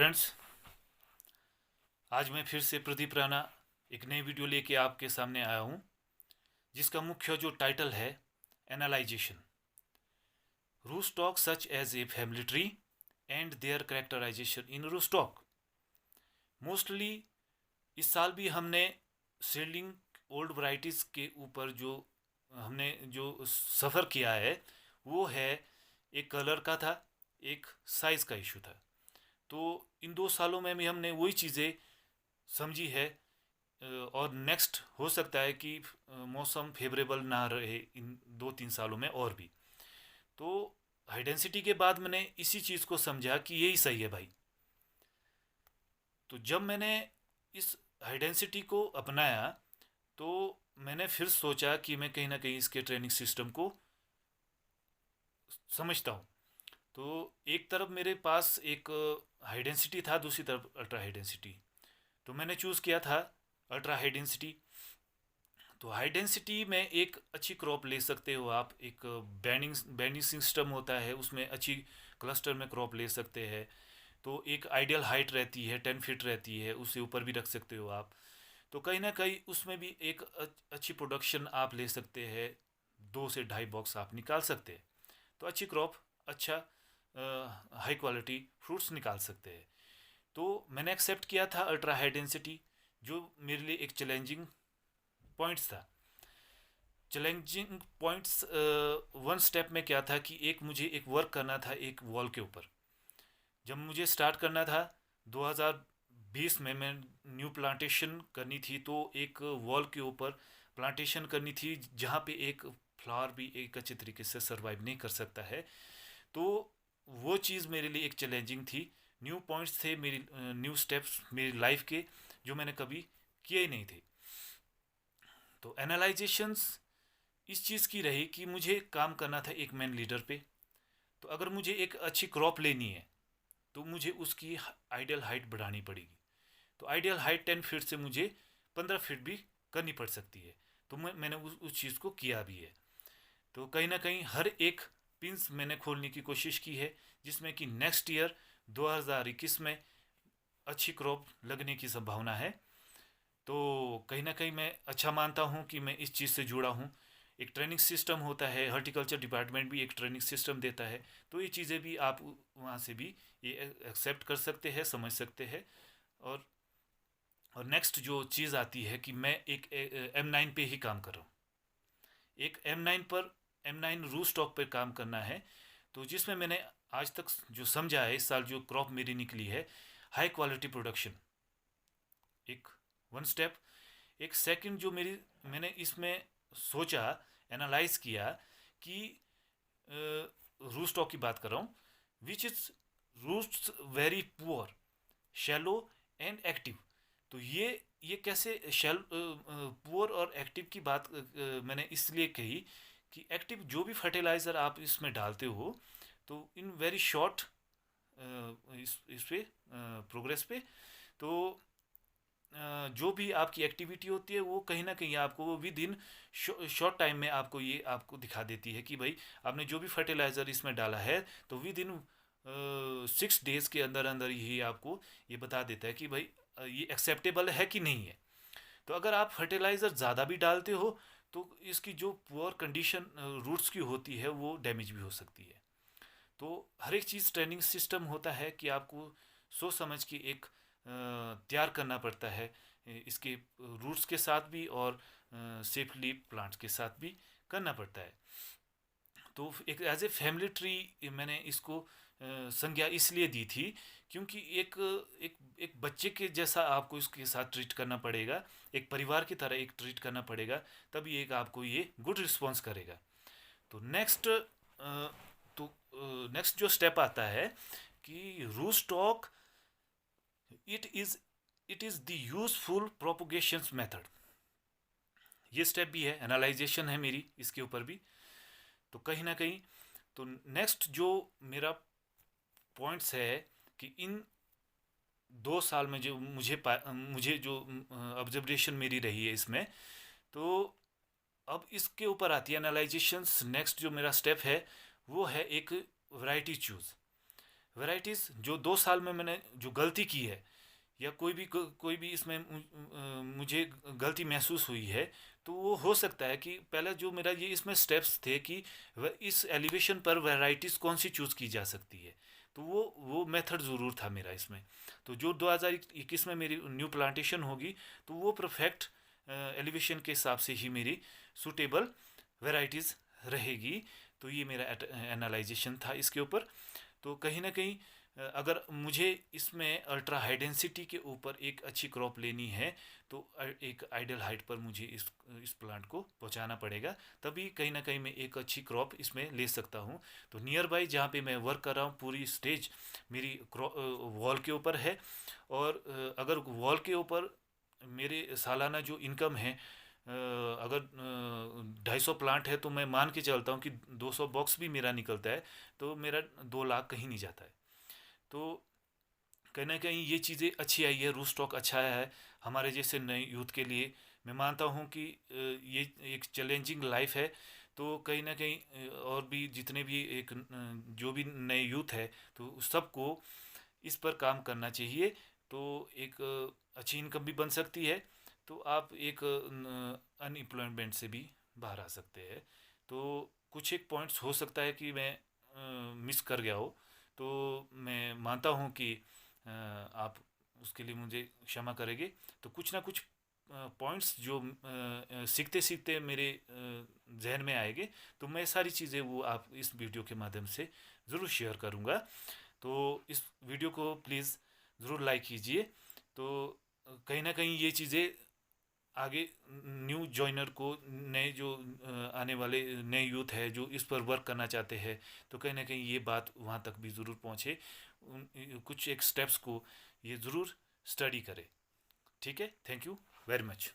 Friends, आज मैं फिर से प्रदीप राणा एक नई वीडियो लेके आपके सामने आया हूँ, जिसका मुख्य जो टाइटल है analysation, rootstock such as a family tree and their characterisation in rootstock. Mostly इस साल भी हमने सीडलिंग ओल्ड वैरायटीज़ के ऊपर हमने जो सफ़र किया है वो है, एक कलर का था, एक साइज़ का इशू था। तो इन 2 सालों में भी हमने वही चीज़ें समझी है। और नेक्स्ट हो सकता है कि मौसम फेवरेबल ना रहे इन 2-3 सालों में और भी। तो हाई डेंसिटी के बाद मैंने इसी चीज़ को समझा कि यही सही है भाई। तो जब मैंने इस हाई डेंसिटी को अपनाया तो मैंने फिर सोचा कि मैं कहीं ना कहीं इसके ट्रेनिंग सिस्टम को समझता हूँ। तो एक तरफ मेरे पास एक हाई डेंसिटी था, दूसरी तरफ अल्ट्रा हाई डेंसिटी। तो मैंने चूज़ किया था अल्ट्रा हाई डेंसिटी। तो हाई डेंसिटी में एक अच्छी क्रॉप ले सकते हो आप, एक बैंडिंग सिस्टम होता है, उसमें अच्छी क्लस्टर में क्रॉप ले सकते हैं। तो एक आइडियल हाइट रहती है, 10 फीट रहती है, उससे ऊपर भी रख सकते हो आप। तो कहीं ना कहीं उसमें भी एक अच्छी प्रोडक्शन आप ले सकते हैं, 2 से ढाई बॉक्स आप निकाल सकते हैं। तो अच्छी क्रॉप, अच्छा हाई क्वालिटी फ्रूट्स निकाल सकते हैं। तो मैंने एक्सेप्ट किया था अल्ट्रा हाई डेंसिटी, जो मेरे लिए एक चैलेंजिंग पॉइंट्स था। चैलेंजिंग पॉइंट्स वन स्टेप में क्या था कि मुझे एक वर्क करना था एक वॉल के ऊपर। जब मुझे स्टार्ट करना था 2020 में, मैं न्यू प्लांटेशन करनी थी, तो एक वॉल के ऊपर प्लांटेशन करनी थी जहाँ पे एक फ्लावर भी एक अच्छे तरीके से सरवाइव नहीं कर सकता है। तो वो चीज़ मेरे लिए एक चैलेंजिंग थी। न्यू पॉइंट्स थे मेरी, न्यू स्टेप्स मेरी लाइफ के, जो मैंने कभी किए ही नहीं थे। तो एनालाइजेशंस इस चीज़ की रही कि मुझे काम करना था एक मैन लीडर पे। तो अगर मुझे एक अच्छी क्रॉप लेनी है तो मुझे उसकी आइडियल हाइट बढ़ानी पड़ेगी। तो आइडियल हाइट 10 फीट से मुझे 15 फीट भी करनी पड़ सकती है। तो मैंने उस चीज़ को किया भी है। तो कहीं ना कहीं हर एक पिंस मैंने खोलने की कोशिश की है, जिसमें कि नेक्स्ट ईयर 2021 में अच्छी क्रॉप लगने की संभावना है। तो कहीं ना कहीं मैं अच्छा मानता हूँ कि मैं इस चीज़ से जुड़ा हूँ। एक ट्रेनिंग सिस्टम होता है, हॉर्टिकल्चर डिपार्टमेंट भी एक ट्रेनिंग सिस्टम देता है। तो ये चीज़ें भी आप वहाँ से भी ये एक्सेप्ट कर सकते हैं, समझ सकते हैं। और और नेक्स्ट जो चीज़ आती है कि मैं एक M9 पे ही काम कर रहा हूँ। एक M9 रू स्टॉक पर काम करना है। तो जिसमें मैंने आज तक जो समझा है, इस साल जो क्रॉप मेरी निकली है, हाई क्वालिटी प्रोडक्शन, एक वन स्टेप। एक सेकंड जो मैंने इसमें सोचा, एनालाइज किया कि रूट स्टॉक की बात कर रहा हूँ, which is roots very poor, shallow and active. तो ये कैसे पुअर और एक्टिव की बात मैंने इसलिए कही कि एक्टिव जो भी फर्टिलाइज़र आप इसमें डालते हो, तो इन वेरी शॉर्ट इस पे प्रोग्रेस पे, तो जो भी आपकी एक्टिविटी होती है वो कहीं ना कहीं आपको विद इन शॉर्ट टाइम में आपको दिखा देती है कि भाई आपने जो भी फर्टिलाइज़र इसमें डाला है, तो विद इन 6 डेज़ के अंदर अंदर ही आपको ये बता देता है कि भाई ये एक्सेप्टेबल है कि नहीं है। तो अगर आप फर्टिलाइज़र ज़्यादा भी डालते हो तो इसकी जो पुअर कंडीशन रूट्स की होती है वो डैमेज भी हो सकती है। तो हर एक चीज़ ट्रेनिंग सिस्टम होता है कि आपको सोच समझ के एक तैयार करना पड़ता है, इसके रूट्स के साथ भी और सेफली प्लांट्स के साथ भी करना पड़ता है। तो एक एज ए फैमिली ट्री मैंने इसको संज्ञा इसलिए दी थी क्योंकि एक एक एक बच्चे के जैसा आपको इसके साथ ट्रीट करना पड़ेगा, एक परिवार की तरह एक ट्रीट करना पड़ेगा, तभी एक आपको ये गुड रिस्पॉन्स करेगा। तो तो नेक्स्ट जो स्टेप आता है कि rootstock, it is it is the useful propagation method. ये स्टेप भी है, एनालाइजेशन है मेरी इसके ऊपर भी। तो कहीं ना कहीं, तो नेक्स्ट जो मेरा पॉइंट्स है कि इन 2 साल में जो मुझे जो ऑब्जर्वेशन मेरी रही है इसमें, तो अब इसके ऊपर आती है एनालाइजेशंस। नेक्स्ट जो मेरा स्टेप है वो है एक वैरायटी चूज़। वैरायटीज़ जो 2 साल में मैंने जो गलती की है, या कोई भी इसमें मुझे गलती महसूस हुई है, तो वो हो सकता है कि पहले जो मेरा ये इसमें स्टेप्स थे कि इस एलिवेशन पर वैरायटीज़ कौन सी चूज़ की जा सकती है, तो वो मेथड ज़रूर था मेरा इसमें। तो जो 2021 में मेरी न्यू प्लांटेशन होगी, तो वो परफेक्ट एलिवेशन के हिसाब से ही मेरी सूटेबल वैरायटीज़ रहेगी। तो ये मेरा एनालाइजेशन था इसके ऊपर। तो कहीं ना कहीं अगर मुझे इसमें अल्ट्रा हाई डेंसिटी के ऊपर एक अच्छी क्रॉप लेनी है, तो एक आइडियल हाइट पर मुझे इस प्लांट को पहुंचाना पड़ेगा, तभी कहीं ना कहीं मैं एक अच्छी क्रॉप इसमें ले सकता हूं। तो नियर बाई जहाँ पे मैं वर्क कर रहा हूँ, पूरी स्टेज मेरी वॉल के ऊपर है। और अगर वॉल के ऊपर मेरे सालाना जो इनकम है, अगर 250 प्लांट है, तो मैं मान के चलता हूँ कि 200 बॉक्स भी मेरा निकलता है, तो मेरा 2 लाख कहीं नहीं जाता है। तो कहीं ना कहीं ये चीज़ें अच्छी आई है, रूट स्टॉक अच्छा आया है हमारे जैसे नए यूथ के लिए। मैं मानता हूँ कि ये एक चैलेंजिंग लाइफ है। तो कहीं ना कहीं और भी जितने भी जो भी नए यूथ है, तो सबको इस पर काम करना चाहिए। तो एक अच्छी इनकम भी बन सकती है। तो आप एक अनएम्प्लॉयमेंट से भी बाहर आ सकते हैं। तो कुछ एक पॉइंट्स हो सकता है कि मैं मिस कर गया हो, तो मैं मानता हूँ कि आप उसके लिए मुझे क्षमा करेंगे। तो कुछ ना कुछ पॉइंट्स जो सीखते सीखते मेरे जहन में आएंगे, तो मैं सारी चीज़ें वो आप इस वीडियो के माध्यम से ज़रूर शेयर करूँगा। तो इस वीडियो को प्लीज़ ज़रूर लाइक कीजिए। तो कहीं ना कहीं ये चीज़ें आगे न्यू जॉइनर को, नए जो आने वाले नए यूथ है जो इस पर वर्क करना चाहते हैं, तो कहीं ना कहीं ये बात वहाँ तक भी ज़रूर पहुँचे। कुछ एक स्टेप्स को ये ज़रूर स्टडी करें। ठीक है, थैंक यू वेरी मच।